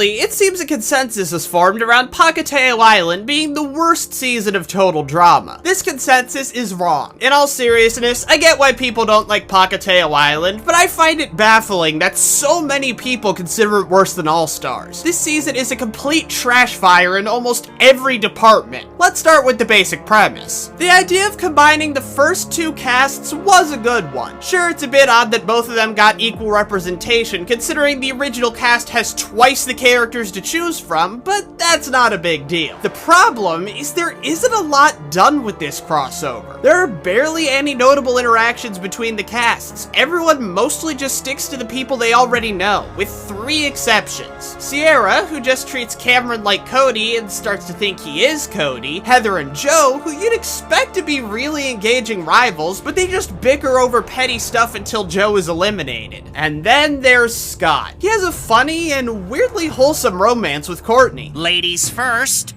Lately, it seems a consensus has formed around Pahkitew Island being the worst season of total drama. This consensus is wrong. In all seriousness, I get why people don't like Pahkitew Island, but I find it baffling that so many people consider it worse than All Stars. This season is a complete trash fire in almost every department. Let's start with the basic premise. The idea of combining the first two casts was a good one. Sure, it's a bit odd that both of them got equal representation, considering the original cast has twice the characters to choose from, but that's not a big deal. The problem is there isn't a lot done with this crossover. There are barely any notable interactions between the casts. Everyone mostly just sticks to the people they already know, with 3 exceptions. Sierra, who just treats Cameron like Cody and starts to think he is Cody. Heather and Joe, who you'd expect to be really engaging rivals, but they just bicker over petty stuff until Joe is eliminated. And then there's Scott. He has a funny and weirdly wholesome romance with Courtney. Ladies first.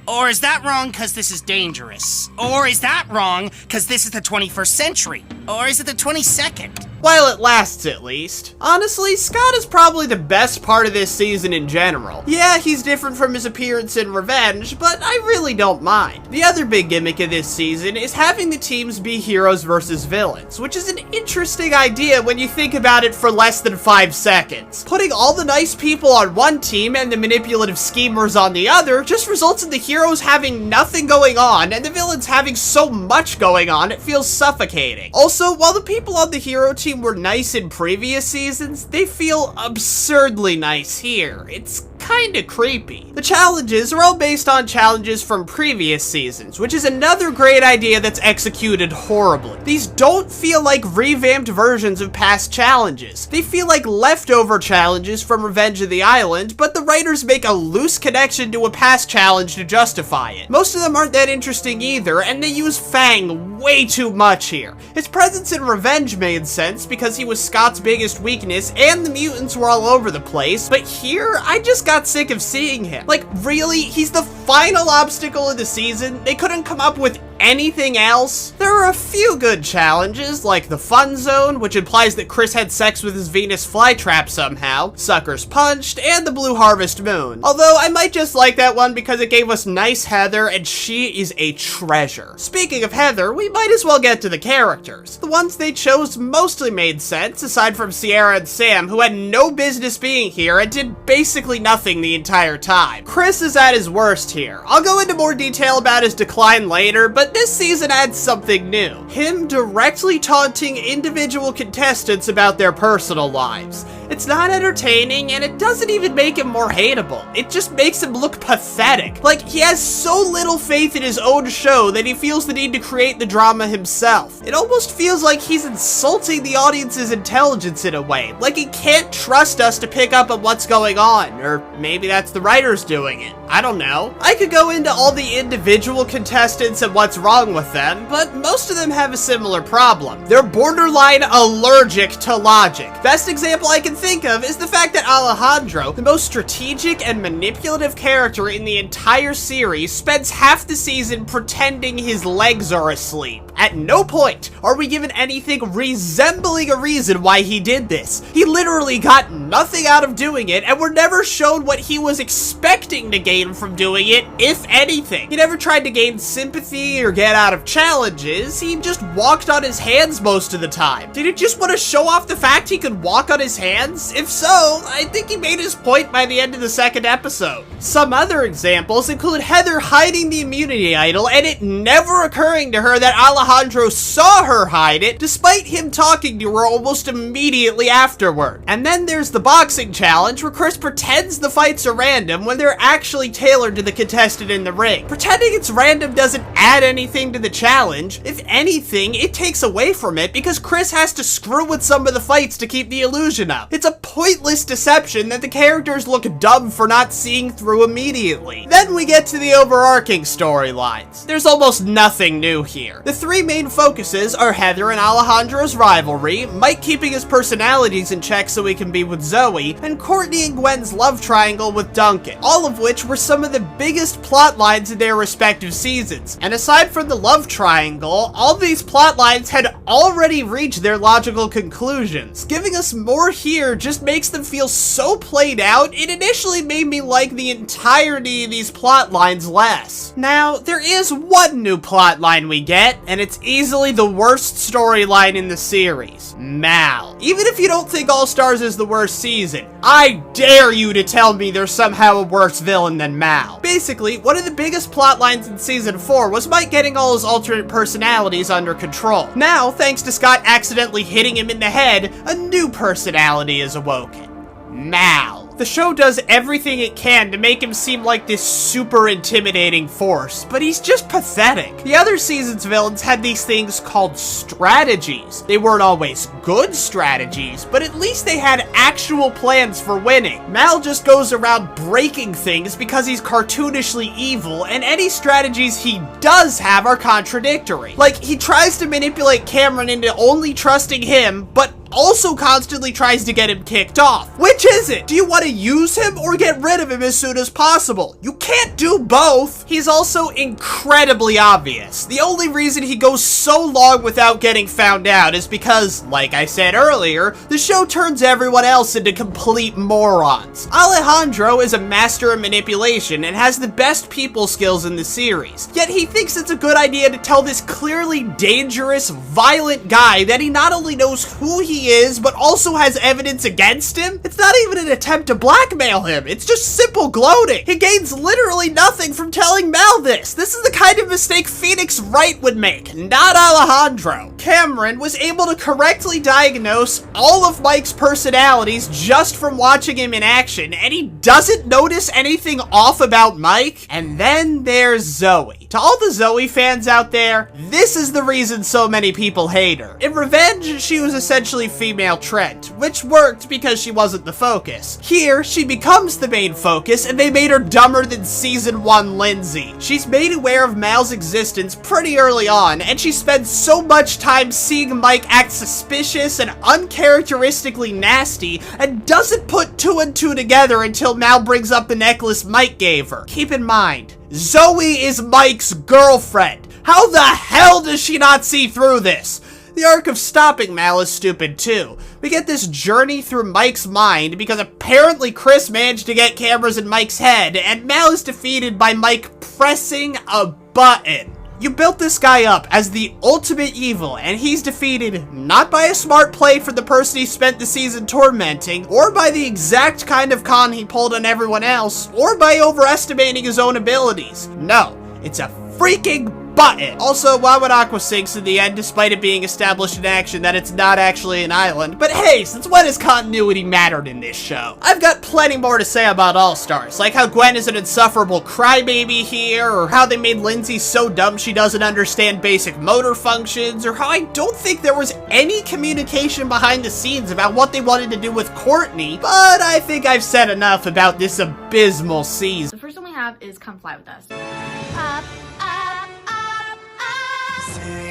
Or is that wrong because this is dangerous? Or is that wrong because this is the 21st century? Or is it the 22nd? While it lasts, at least. Honestly, Scott is probably the best part of this season in general. Yeah, he's different from his appearance in Revenge, but I really don't mind. The other big gimmick of this season is having the teams be heroes versus villains, which is an interesting idea when you think about it for less than 5 seconds. Putting all the nice people on one team and the manipulative schemers on the other just results in the heroes having nothing going on and the villains having so much going on it feels suffocating. Also, while the people on the hero team were nice in previous seasons, they feel absurdly nice here. It's kinda creepy. The challenges are all based on challenges from previous seasons, which is another great idea that's executed horribly. These don't feel like revamped versions of past challenges. They feel like leftover challenges from Revenge of the Island, but the writers make a loose connection to a past challenge to justify it. Most of them aren't that interesting either, and they use Fang way too much here. His presence in Revenge made sense because he was Scott's biggest weakness and the mutants were all over the place, but here, I just got sick of seeing him. Like, really? He's the final obstacle of the season? They couldn't come up with anything else? There are a few good challenges, like the Fun Zone, which implies that Chris had sex with his Venus flytrap somehow, Suckers Punched, and the Blue Harvest Moon. Although, I might just like that one because it gave us nice Heather, and she is a treasure. Speaking of Heather, we might as well get to the characters. The ones they chose mostly made sense, aside from Sierra and Sam, who had no business being here and did basically nothing the entire time. Chris is at his worst here. I'll go into more detail about his decline later, but this season adds something new. Him directly taunting individual contestants about their personal lives. It's not entertaining, and it doesn't even make him more hateable. It just makes him look pathetic. Like, he has so little faith in his own show that he feels the need to create the drama himself. It almost feels like he's insulting the audience's intelligence in a way. Like he can't trust us to pick up on what's going on. Or maybe that's the writers doing it. I don't know. I could go into all the individual contestants and what's wrong with them, but most of them have a similar problem. They're borderline allergic to logic. Best example I can think of is the fact that Alejandro, the most strategic and manipulative character in the entire series, spends half the season pretending his legs are asleep. At no point are we given anything resembling a reason why he did this. He literally got nothing out of doing it, and we're never shown what he was expecting to gain from doing it, if anything. He never tried to gain sympathy or get out of challenges. He just walked on his hands most of the time. Did he just want to show off the fact he could walk on his hands? If so, I think he made his point by the end of the 2nd episode. Some other examples include Heather hiding the immunity idol and it never occurring to her that Alejandro saw her hide it, despite him talking to her almost immediately afterward. And then there's the boxing challenge, where Chris pretends the fights are random when they're actually tailored to the contestant in the ring. Pretending it's random doesn't add anything to the challenge. If anything, it takes away from it because Chris has to screw with some of the fights to keep the illusion up. It's a pointless deception that the characters look dumb for not seeing through immediately. Then we get to the overarching storylines. There's almost nothing new here. The 3 three main focuses are Heather and Alejandro's rivalry, Mike keeping his personalities in check so he can be with Zoe, and Courtney and Gwen's love triangle with Duncan, all of which were some of the biggest plot lines in their respective seasons. And aside from the love triangle, all these plot lines had already reached their logical conclusions. Giving us more here just makes them feel so played out, it initially made me like the entirety of these plot lines less. Now, there is one new plot line we get, and it's easily the worst storyline in the series. Mal. Even if you don't think All Stars is the worst season, I dare you to tell me there's somehow a worse villain than Mal. Basically, one of the biggest plot lines in season 4 was Mike getting all his alternate personalities under control. Now, thanks to Scott accidentally hitting him in the head, a new personality is awoken. Mal. The show does everything it can to make him seem like this super intimidating force, but he's just pathetic. The other season's villains had these things called strategies. They weren't always good strategies, but at least they had actual plans for winning. Mal just goes around breaking things because he's cartoonishly evil, and any strategies he does have are contradictory. Like, he tries to manipulate Cameron into only trusting him, but also constantly tries to get him kicked off. Which is it? Do you want to use him or get rid of him as soon as possible? You can't do both. He's also incredibly obvious. The only reason he goes so long without getting found out is because, like I said earlier, the show turns everyone else into complete morons. Alejandro is a master of manipulation and has the best people skills in the series, yet he thinks it's a good idea to tell this clearly dangerous, violent guy that he not only knows who he is, but also has evidence against him. It's not even an attempt to blackmail him, it's just simple gloating. He gains literally nothing from telling Mal this. This is the kind of mistake Phoenix Wright would make, not Alejandro. Cameron was able to correctly diagnose all of Mike's personalities just from watching him in action, and he doesn't notice anything off about Mike. And then there's Zoe. To all the Zoe fans out there, this is the reason so many people hate her. In Revenge, she was essentially female Trent, which worked because she wasn't the focus. Here, she becomes the main focus, and they made her dumber than season 1 Lindsay. She's made aware of Mal's existence pretty early on, and she spends so much time seeing Mike act suspicious and uncharacteristically nasty, and doesn't put 2 and 2 together until Mal brings up the necklace Mike gave her. Keep in mind, Zoe is Mike's girlfriend. How the hell does she not see through this? The arc of stopping Mal is stupid too. We get this journey through Mike's mind because apparently Chris managed to get cameras in Mike's head, and Mal is defeated by Mike pressing a button. You built this guy up as the ultimate evil, and he's defeated not by a smart play from the person he spent the season tormenting, or by the exact kind of con he pulled on everyone else, or by overestimating his own abilities. No, it's a freaking button. Also, why would Aqua sinks in the end despite it being established in action that it's not actually an island? But hey, since when has continuity mattered in this show? I've got plenty more to say about All Stars, like how Gwen is an insufferable crybaby here, or how they made Lindsay so dumb she doesn't understand basic motor functions, or how I don't think there was any communication behind the scenes about what they wanted to do with Courtney, but I think I've said enough about this abysmal season. The first one we have is Come Fly With Us.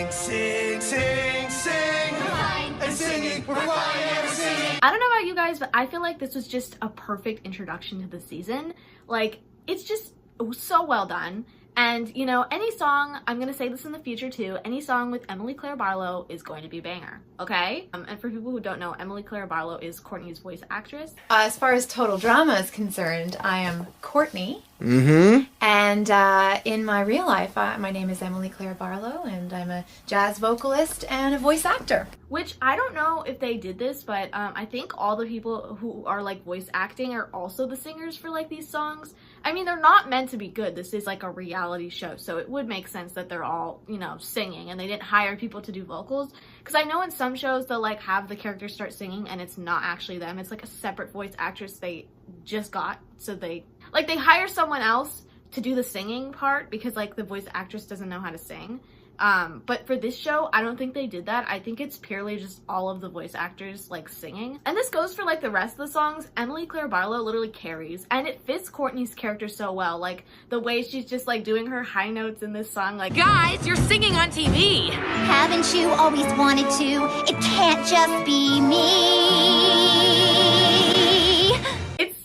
Sing, sing, sing, sing. We're flying and singing. We're flying and singing. I don't know about you guys, but I feel like this was just a perfect introduction to the season. Like, it's just so well done. And, you know, any song, I'm going to say this in the future too, any song with Emily Claire Barlow is going to be a banger, okay? And for people who don't know, Emily Claire Barlow is Courtney's voice actress. As far as Total Drama is concerned, I am Courtney. And in my real life, my name is Emily Claire Barlow, and I'm a jazz vocalist and a voice actor. Which, I don't know if they did this, but I think all the people who are, like, voice acting are also the singers for, like, these songs. I mean, they're not meant to be good. This is, like, a reality show, so it would make sense that they're all, you know, singing, and they didn't hire people to do vocals. Because I know in some shows they'll, like, have the characters start singing, and it's not actually them. It's, like, a separate voice actress they just got, so they hire someone else to do the singing part because, like, the voice actress doesn't know how to sing. But for this show, I don't think they did that. I think it's purely just all of the voice actors like singing. And this goes for like the rest of the songs. Emily Claire Barlow literally carries, and it fits Courtney's character so well. Like the way she's just like doing her high notes in this song, like, Guys, you're singing on TV. Haven't you always wanted to? It can't just be me.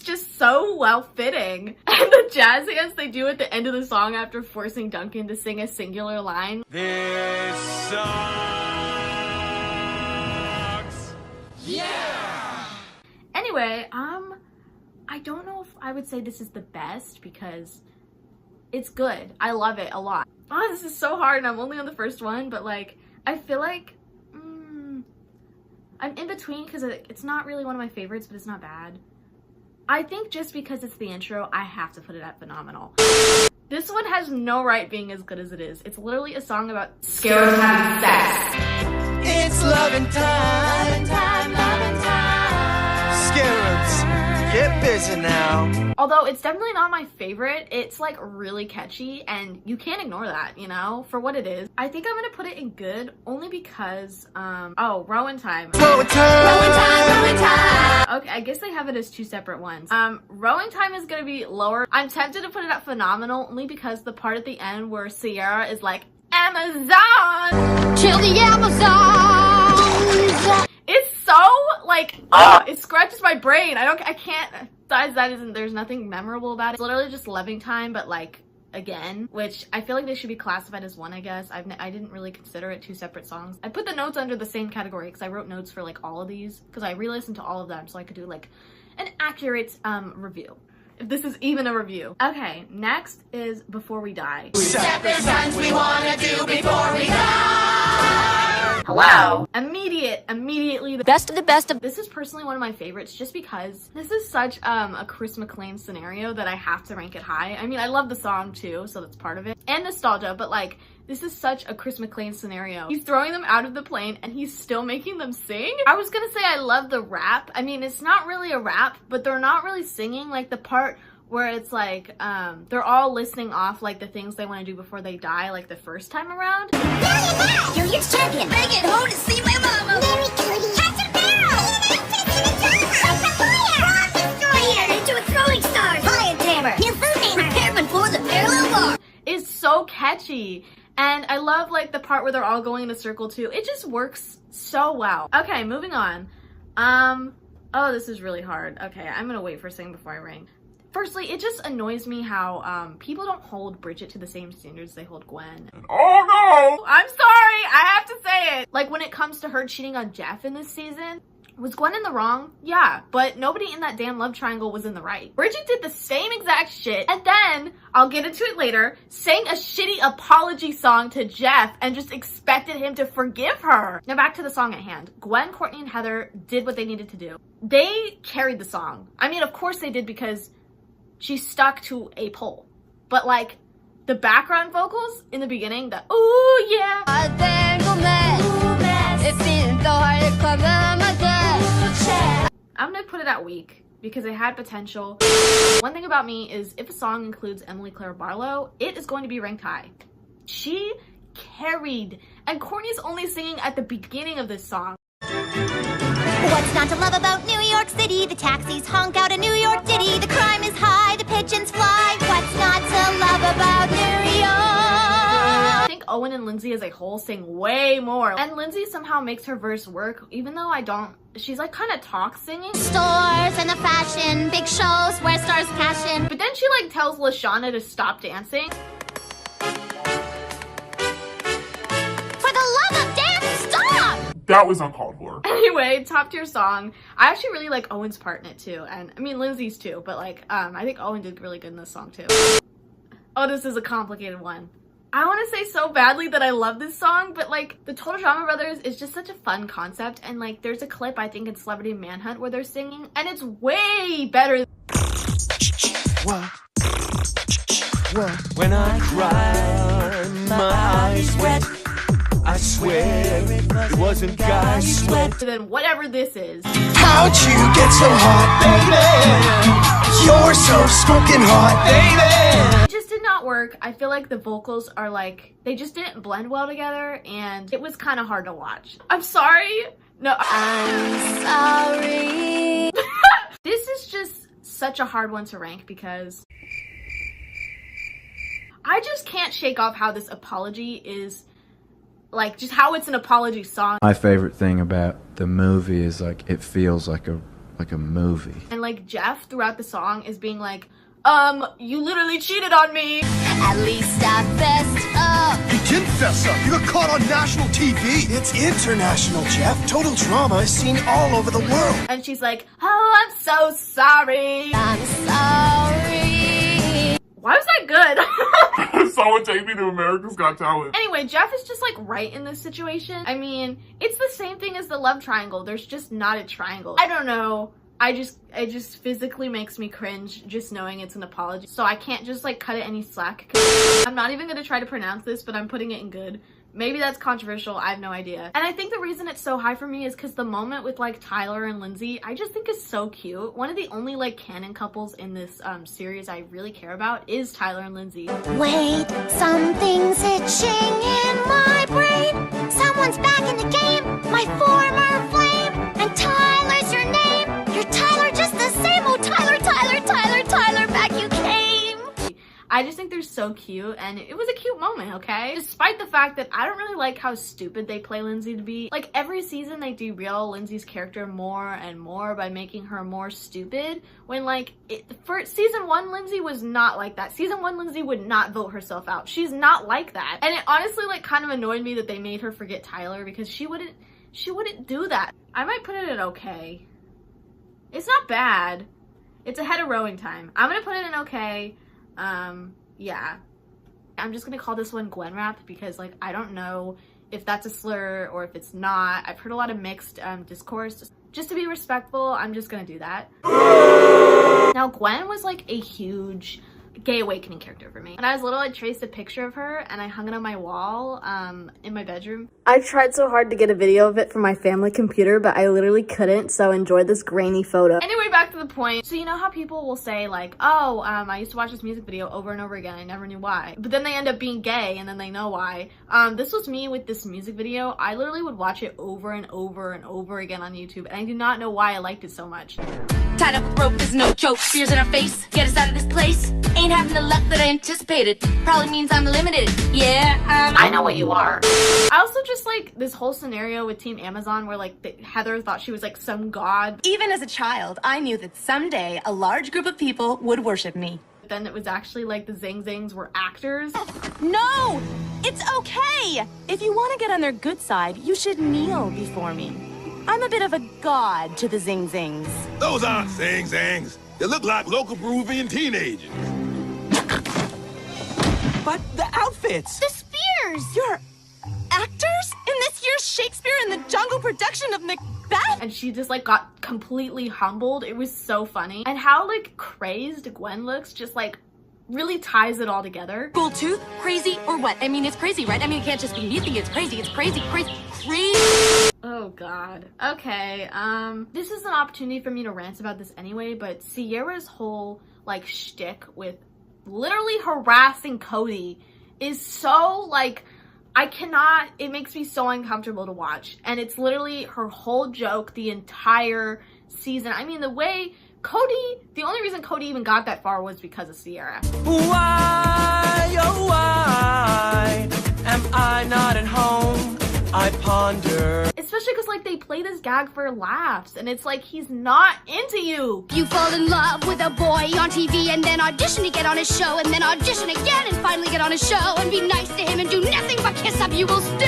it's just so well fitting. And the jazz hands they do at the end of the song after forcing Duncan to sing a singular line. This sucks. Anyway, I don't know if I would say this is the best because it's good. I love it a lot. Oh, this is so hard and I'm only on the first one, but like, I feel like I'm in between because it's not really one of my favorites, but it's not bad. I think just because it's the intro, I have to put it at phenomenal. This one has no right being as good as it is. It's literally a song about scared having sex. It's loving time. Loving time. Scarabs, get busy now. Although it's definitely not my favorite, it's like really catchy and you can't ignore that, you know, for what it is. I think I'm gonna put it in good only because, oh, Rowan Time. Rowan time. Okay, I guess they have it as two separate ones. Rowing Time is gonna be lower. I'm tempted to put it at phenomenal only because the part at the end where Sierra is like, Amazon! Kill the Amazons. It's so like, it scratches my brain. I can't, there's nothing memorable about it. It's literally just Loving Time, but like, again, which I feel like they should be classified as one, I guess. I didn't really consider it two separate songs. I put the notes under the same category because I wrote notes for like all of these because I re-listened to all of them so I could do like an accurate review. If this is even a review. Okay, next is Before We Die. Separate times we wanna do before we die. Hello. Immediately the Best of the best of. This is personally one of my favorites just because this is such a Chris McClain scenario that I have to rank it high. I mean, I love the song too, so that's part of it. And nostalgia, but like, this is such a Chris McClain scenario. He's throwing them out of the plane and he's still making them sing. I was gonna say I love the rap. I mean, it's not really a rap, but they're not really singing. Like the part where it's like, they're all listing off like the things they want to do before they die, like the first time around. Julian's champion. Bring it home to see my mama. Mary Cootie. Catch a barrel. Destroyer. Into a throwing star. Lion tamer. New food namer. Prepare for the parallel bar. Is so catchy. And I love like the part where they're all going in a circle too. It just works so well. Okay, moving on. Oh, this is really hard. Okay, I'm gonna wait for Sing before I rank. Firstly, it just annoys me how people don't hold Bridget to the same standards they hold Gwen. Oh no! I'm sorry, I have to say it. Like when it comes to her cheating on Jeff in this season, was Gwen in the wrong? Yeah, but nobody in that damn love triangle was in the right. Bridget did the same exact shit, and then, I'll get into it later, sang a shitty apology song to Jeff and just expected him to forgive her. Now back to the song at hand. Gwen, Courtney, and Heather did what they needed to do. They carried the song. I mean, of course they did because she stuck to a pole. But like, the background vocals in the beginning, the ooh yeah. I'm gonna put it at weak because it had potential. One thing about me is if a song includes Emily Claire Barlow, it is going to be ranked high. She carried, and Courtney's only singing at the beginning of this song. What's not to love about New York City? The taxis honk out a New York ditty. The crime is high, the pigeons fly. What's not to love about New York? I think Owen and Lindsay as a whole sing way more. And Lindsay somehow makes her verse work, even though I don't. She's like kind of talk singing. Stores and the fashion, big shows where stars cash in. But then she like tells LaShawna to stop dancing. For the love of dance, stop! That was uncalled for. Anyway, top tier song. I actually really like Owen's part in it too. And I mean Lindsay's too, but like I think Owen did really good in this song too. Oh, this is a complicated one. I want to say so badly that I love this song, but like the Total Drama Brothers is just such a fun concept, and like there's a clip I think in Celebrity Manhunt where they're singing and it's way better. What? When I cry, my eyes wet. I swear it wasn't guy sweat. Than whatever this is. How'd you get so hot, baby? You're so smoking hot, baby. It just did not work. I feel like the vocals are like, they just didn't blend well together, and it was kind of hard to watch. I'm sorry. No. I'm sorry. This is just such a hard one to rank because I just can't shake off how this apology is, like, just how it's an apology song. My favorite thing about the movie is, like, it feels like a movie. And, like, Jeff throughout the song is being like, you literally cheated on me. At least I fessed up. You didn't fess up. You got caught on national TV. It's international, Jeff. Total drama is seen all over the world. And she's like, oh, I'm so sorry. I'm sorry. Why was that good? Someone take me to America's Got Talent. Anyway, Jeff is just like right in this situation. I mean, it's the same thing as the love triangle. There's just not a triangle. I don't know. It just physically makes me cringe just knowing it's an apology. So I can't just like cut it any slack. I'm not even gonna try to pronounce this, but I'm putting it in good. Maybe that's controversial, I have no idea. And I think the reason it's so high for me is because the moment with like Tyler and Lindsay, I just think is so cute. One of the only like canon couples in this series I really care about is Tyler and Lindsay. Wait, something's itching in my brain. Someone's back in the game, my former flame. And Tyler's your name. You're Tyler, just the same. Oh, Tyler, Tyler, Tyler, Tyler, back you came. I just think they're so cute, and it was a cute moment, okay? Despite the fact that I don't really like how stupid they play Lindsay to be. Like, every season they derail Lindsay's character more and more by making her more stupid, when, like, for season 1, Lindsay was not like that. Season 1, Lindsay would not vote herself out. She's not like that. And it honestly, like, kind of annoyed me that they made her forget Tyler, because she wouldn't do that. I might put it at okay. It's not bad. It's ahead of rowing time. I'm gonna put it in okay. Yeah. I'm just gonna call this one Gwen Rap because, like, I don't know if that's a slur or if it's not. I've heard a lot of mixed discourse. Just to be respectful, I'm just gonna do that. Now, Gwen was, like, a huge gay awakening character for me. When I was little, I traced a picture of her and I hung it on my wall in my bedroom. I tried so hard to get a video of it from my family computer, but I literally couldn't, so enjoy this grainy photo. Anyway, back to the point. So you know how people will say like, oh, I used to watch this music video over and over again, I never knew why. But then they end up being gay and then they know why. This was me with this music video. I literally would watch it over and over and over again on YouTube, and I do not know why I liked it so much. Tied up with rope is no joke. Fears in our face. Get us out of this place. Ain't having the luck that I anticipated. Probably means I'm limited. Yeah, I know what you are. I also just like this whole scenario with Team Amazon where like Heather thought she was like some god. Even as a child, I knew that someday a large group of people would worship me. But then it was actually like the Zing Zings were actors. No! It's okay! If you want to get on their good side, you should kneel before me. I'm a bit of a god to the Zing Zings. Those aren't Zing Zings. They look like local Peruvian teenagers. But the outfits! The spears! You're actors in this year's Shakespeare in the Jungle production of Macbeth? And she just like got completely humbled. It was so funny. And how like crazed Gwen looks just like really ties it all together. Gold tooth? Crazy or what? I mean, it's crazy, right? I mean, it can't just be me thinking it's crazy. It's crazy, crazy, crazy. Oh god. Okay, this is an opportunity for me to rant about this anyway, but Sierra's whole like shtick with literally harassing Cody is so like, it makes me so uncomfortable to watch. And it's literally her whole joke the entire season. I mean, the only reason Cody even got that far was because of Sierra. Why, oh why am I not at home? I ponder. Especially because like they play this gag for laughs and it's like he's not into you. You fall in love with a boy on TV and then audition to get on his show and then audition again and finally get on his show and be nice to him and do nothing but kiss up, you will still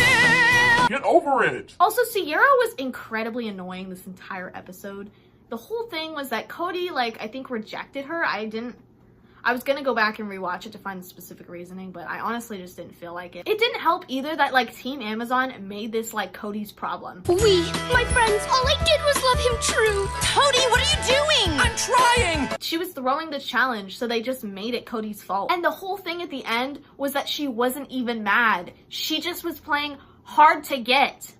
Get over it. Also, Sierra was incredibly annoying this entire episode. The whole thing was that Cody, like, I think rejected her. I was gonna go back and rewatch it to find the specific reasoning, but I honestly just didn't feel like it. It didn't help either that, like, Team Amazon made this, like, Cody's problem. We, my friends, all I did was love him true. Cody, what are you doing? I'm trying! She was throwing the challenge, so they just made it Cody's fault. And the whole thing at the end was that she wasn't even mad. She just was playing hard to get.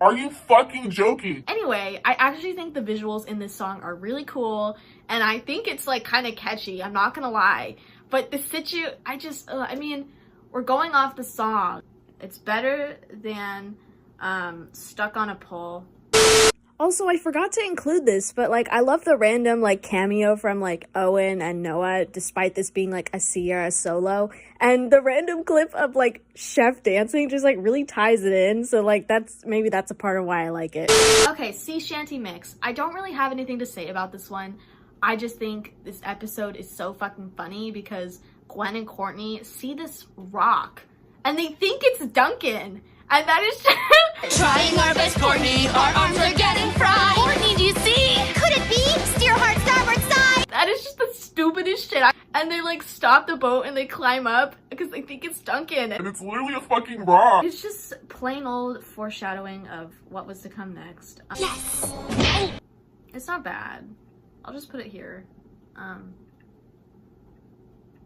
Are you fucking joking? Anyway, I actually think the visuals in this song are really cool, and I think it's like kind of catchy, I'm not gonna lie. But the I mean, we're going off the song. It's better than Stuck on a Pole. Also, I forgot to include this, but like I love the random like cameo from like Owen and Noah, despite this being like a Sierra solo, and the random clip of like Chef dancing just like really ties it in. So like maybe that's a part of why I like it. Okay, sea shanty mix. I don't really have anything to say about this one. I just think this episode is so fucking funny because Gwen and Courtney see this rock and they think it's Duncan. And that is just Trying our best, Courtney. Our arms are getting fried. Courtney, do you see? Could it be? Steer hard starboard side. that is just the stupidest shit. And they like stop the boat and they climb up because they think it's Duncan. And it's literally a fucking rock. It's just plain old foreshadowing of what was to come next. Yes. It's not bad. I'll just put it here.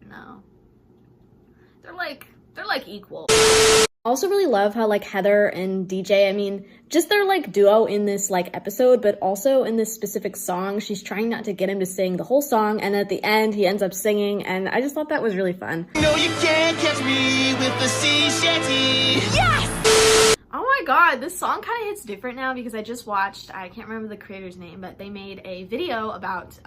No. They're like equal. Also really love how like Heather and DJ, I mean, just their like duo in this like episode, but also in this specific song, she's trying not to get him to sing the whole song, and at the end he ends up singing, and I just thought that was really fun. No, you can't catch me with the sea shanty. Yes! Oh my god, this song kind of hits different now because I just watched, I can't remember the creator's name, but they made a video about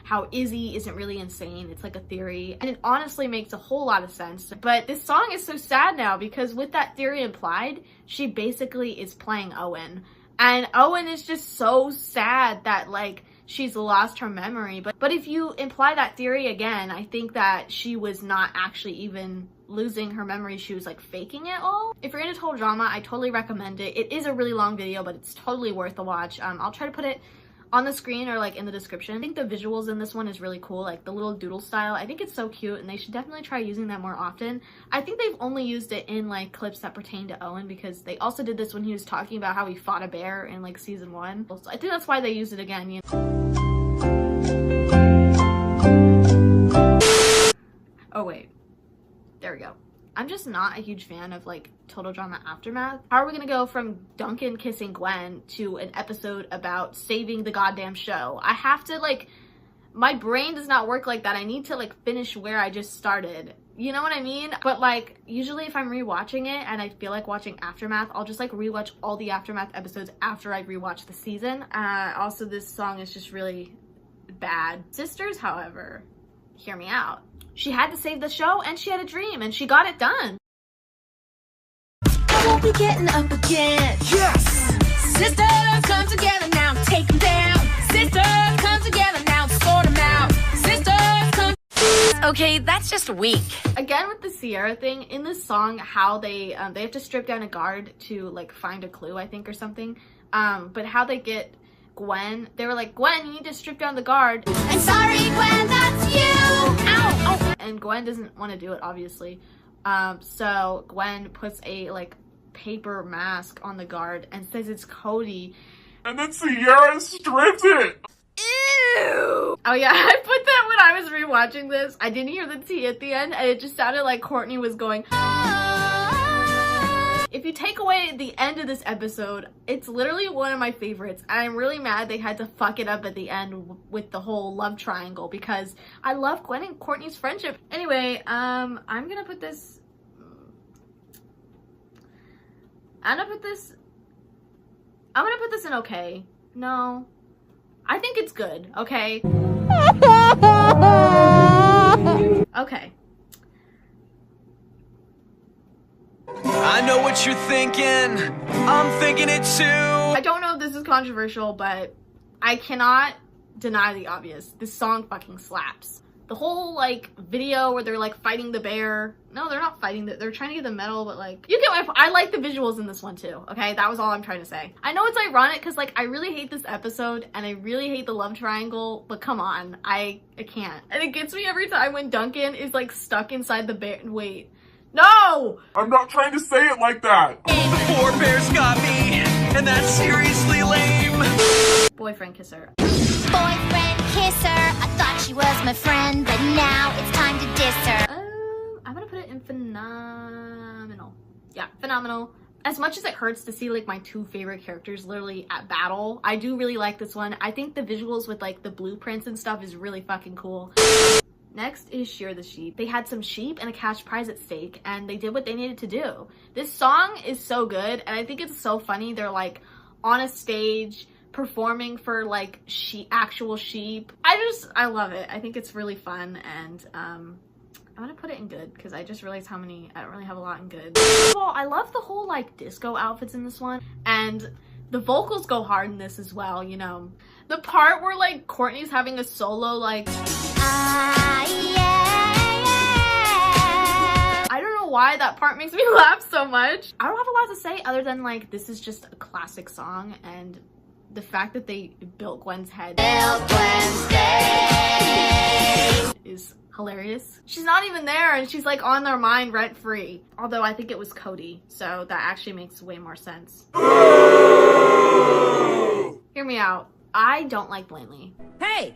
how Izzy isn't really insane. It's like a theory, and it honestly makes a whole lot of sense. But this song is so sad now because with that theory implied, she basically is playing Owen. And Owen is just so sad that like she's lost her memory. But if you imply that theory again, I think that she was not actually even losing her memory, she was like faking it all. If you're into total drama, I totally recommend it. It is a really long video, but it's totally worth the watch. I'll try to put it on the screen or like in the description. I think the visuals in this one is really cool, like the little doodle style. I think it's so cute and they should definitely try using that more often. I think they've only used it in like clips that pertain to Owen because they also did this when he was talking about how he fought a bear in like season 1. So I think that's why they used it again, you know. Oh wait, there we go. I'm just not a huge fan of like total drama aftermath. How are we gonna go from Duncan kissing Gwen to an episode about saving the goddamn show? I have to like, my brain does not work like that. I need to like finish where I just started. You know what I mean? But like, usually if I'm rewatching it and I feel like watching Aftermath, I'll just like rewatch all the Aftermath episodes after I rewatch the season. Also, this song is just really bad. Sisters, however, hear me out. She had to save the show and she had a dream and she got it done. I won't be getting up again. Yes. Sisters, come together now, take them down. Sisters, come together now, sort them out. Sisters, come. Okay, that's just weak. Again with the Sierra thing, in this song, how they have to strip down a guard to like find a clue, I think, or something. But how they get Gwen, they were like, Gwen, you need to strip down the guard. And sorry, Gwen, that's you. Ow! Oh. And Gwen doesn't want to do it, obviously. So Gwen puts a like paper mask on the guard and says it's Cody. And then Sierra stripped it. Ew! Oh yeah, I put that when I was rewatching this. I didn't hear the T at the end and it just sounded like Courtney was going, If you take away the end of this episode, it's literally one of my favorites. And I'm really mad they had to fuck it up at the end with the whole love triangle because I love Gwen and Courtney's friendship. Anyway, I'm gonna put this in okay. No. I think it's good, okay? Okay. I know what you're thinking. I'm thinking it too. I don't know if this is controversial, but I cannot deny the obvious. This song fucking slaps. The whole like video where they're like fighting the bear. No, they're not fighting they're trying to get the medal, but like you get my I like the visuals in this one too. Okay, that was all I'm trying to say. I know it's ironic because like I really hate this episode and I really hate the love triangle, but come on, I can't. And it gets me every time when Duncan is like stuck inside the bear. Wait. No! I'm not trying to say it like that. The 4 bears got me, and that's seriously lame. Boyfriend kisser. Boyfriend kisser. I thought she was my friend, but now it's time to diss her. I'm gonna put it in phenomenal. Yeah, phenomenal. As much as it hurts to see like my 2 favorite characters literally at battle, I do really like this one. I think the visuals with like the blueprints and stuff is really fucking cool. Next is Shear the Sheep. They had some sheep and a cash prize at stake, and they did what they needed to do. This song is so good, and I think it's so funny. They're like on a stage performing for like actual sheep. I love it. I think it's really fun, and I'm gonna put it in good because I just realized I don't really have a lot in good. First of all, I love the whole like disco outfits in this one, and the vocals go hard in this as well, you know. The part where like Courtney's having a solo like I don't know why that part makes me laugh so much. I don't have a lot to say other than like this is just a classic song, and the fact that they built Gwen's head is hilarious. She's not even there and she's like on their mind rent free. Although I think it was Cody, so that actually makes way more sense. Hear me out. I don't like Blanley. Hey!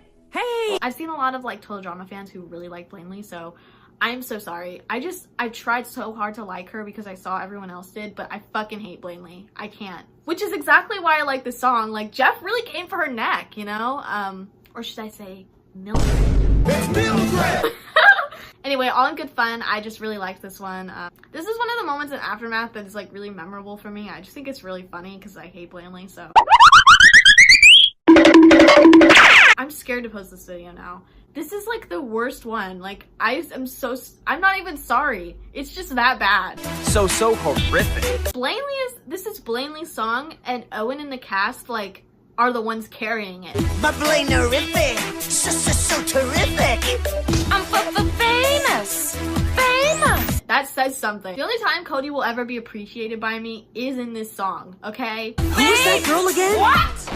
I've seen a lot of like Total Drama fans who really like Blanley, so I'm so sorry. I tried so hard to like her because I saw everyone else did, but I fucking hate Blanley. I can't. Which is exactly why I like this song. Like, Jeff really came for her neck, you know? Or should I say, Mildred? It's Mildred! Anyway, all in good fun. I just really liked this one. This is one of the moments in Aftermath that is like really memorable for me. I just think it's really funny because I hate Blanley, so. I'm scared to post this video now. This is like the worst one. Like, I'm not even sorry. It's just that bad. So horrific. This is Blanley's song, and Owen and the cast, like, are the ones carrying it. My Blaine-erific, so terrific. I'm famous. That says something. The only time Cody will ever be appreciated by me is in this song, okay? Who is that girl again? What?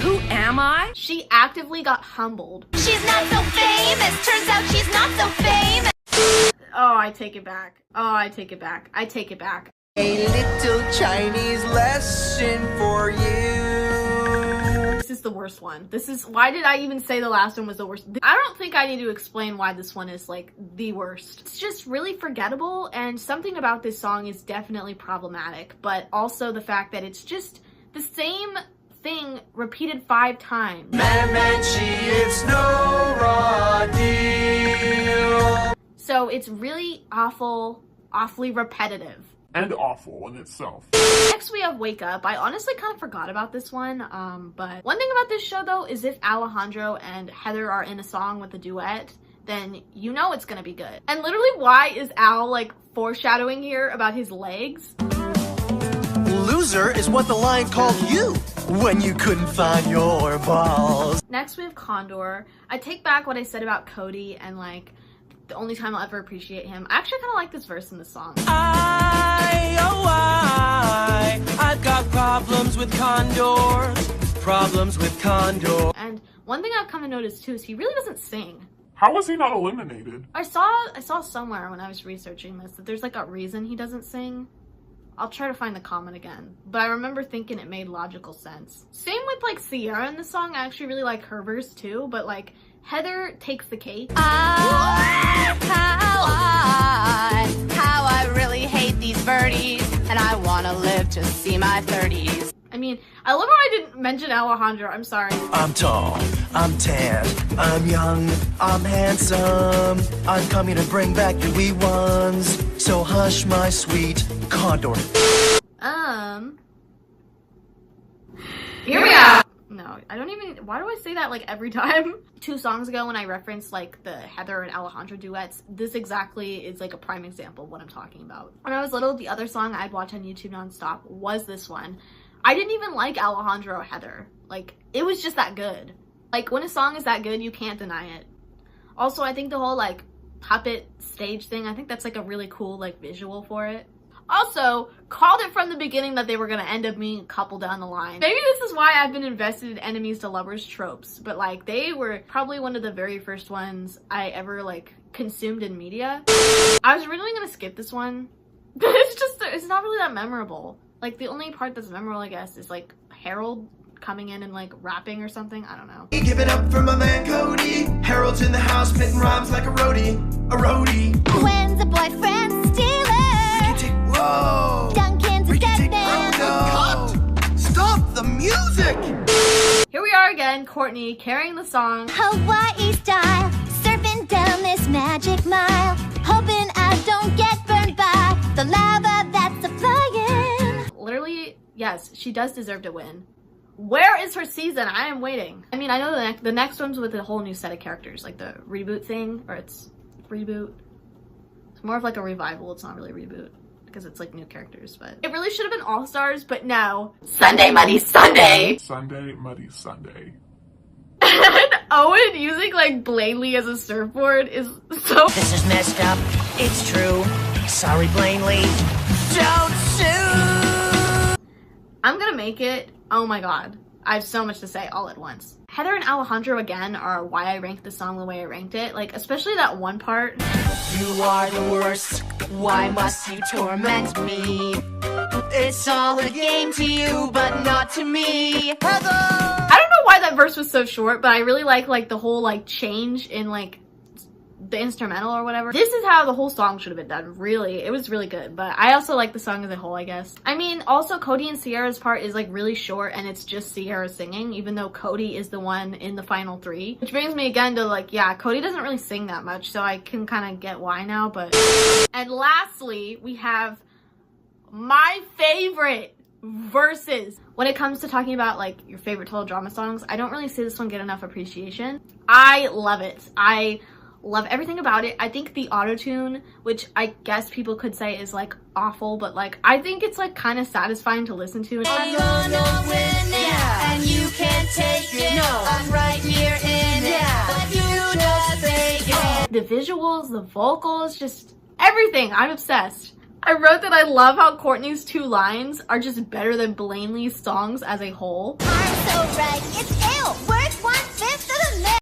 Who am I? She actively got humbled. She's not so famous. Turns out she's not so famous. Oh, I take it back. I take it back. A little Chinese lesson for you. This is the worst one. Why did I even say the last one was the worst? I don't think I need to explain why this one is like the worst. It's just really forgettable, and something about this song is definitely problematic, but also the fact that it's just the same thing repeated 5 times. Man, it's no raw deal. So it's really awfully repetitive. And awful in itself. Next we have Wake Up. I honestly kind of forgot about this one, but one thing about this show though is if Alejandro and Heather are in a song with a duet, then you know it's gonna be good. And literally, why is Al like foreshadowing here about his legs? Loser is what the lion called you when you couldn't find your balls. Next we have Condor. I take back what I said about Cody and like the only time I'll ever appreciate him. I actually kind of like this verse in the song. I've got problems with Condor. And one thing I've come to notice too is he really doesn't sing. How was he not eliminated? I saw somewhere when I was researching this that there's like a reason he doesn't sing. I'll try to find the comment again, but I remember thinking it made logical sense. Same with like Sierra in the song. I actually really like her verse too, but like Heather takes the cake. How I really hate these birdies, and I wanna live to see my 30s. I mean, I love how I didn't mention Alejandro. I'm sorry. I'm tall, I'm tan, I'm young, I'm handsome. I'm coming to bring back your wee ones. So hush, my sweet Condor. Hear me out. No, I don't even, why do I say that like every time? 2 songs ago when I referenced like the Heather and Alejandro duets, this exactly is like a prime example of what I'm talking about. When I was little, the other song I'd watch on YouTube nonstop was this one. I didn't even like Alejandro or Heather. Like, it was just that good. Like, when a song is that good, you can't deny it. Also, I think the whole like puppet stage thing, I think that's like a really cool like visual for it. Also, called it from the beginning that they were gonna end up being a couple down the line. Maybe this is why I've been invested in enemies to lovers tropes, but like they were probably one of the very first ones I ever like consumed in media. I was originally gonna skip this one, but it's not really that memorable. Like the only part that's memorable, I guess, is like Harold coming in and like rapping or something. I don't know. Give it up for my man Cody. Harold's in the house, spitting rhymes like a roadie. Gwen's a boyfriend stealer. Whoa! Duncan's a dead man. Oh, no. Stop the music! Here we are again, Courtney carrying the song. Hawaii style, surfing down this yes, she does deserve to win. Where is her season? I am waiting. I mean, I know the next one's with a whole new set of characters, like the reboot thing, or it's reboot. It's more of like a revival. It's not really a reboot because it's like new characters, but it really should have been All-Stars, but no. Sunday Muddy Sunday! Sunday Muddy Sunday. And Owen using like Blanley as a surfboard is so— This is messed up. It's true. Sorry, Blanley. Don't sue! I'm gonna make it. Oh my god. I have so much to say all at once. Heather and Alejandro again are why I ranked the song the way I ranked it. Like, especially that one part. You are the worst. Why must you torment me? It's all a game to you, but not to me. Heather! I don't know why that verse was so short, but I really like the whole like change in like the instrumental or whatever. This is how the whole song should have been done. Really, it was really good, but I also like the song as a whole, I guess. I mean, also Cody and Sierra's part is like really short and it's just Sierra singing, even though Cody is the one in the final 3. Which brings me again to like, yeah, Cody doesn't really sing that much, so I can kind of get why now, but... And lastly, we have my favorite verses. When it comes to talking about like your favorite total drama songs, I don't really see this one get enough appreciation. I love it. I love everything about it. I think the auto-tune, which I guess people could say is like awful, but like I think it's like kind of satisfying to listen to. I'm gonna win it, yeah. And you can't take it. No, I'm right here in it, but you just fake it. The visuals, the vocals, just everything. I'm obsessed. I wrote that I love how Courtney's 2 lines are just better than Blanley's songs as a whole. I'm so right, it's ill. Worth 1/5 of the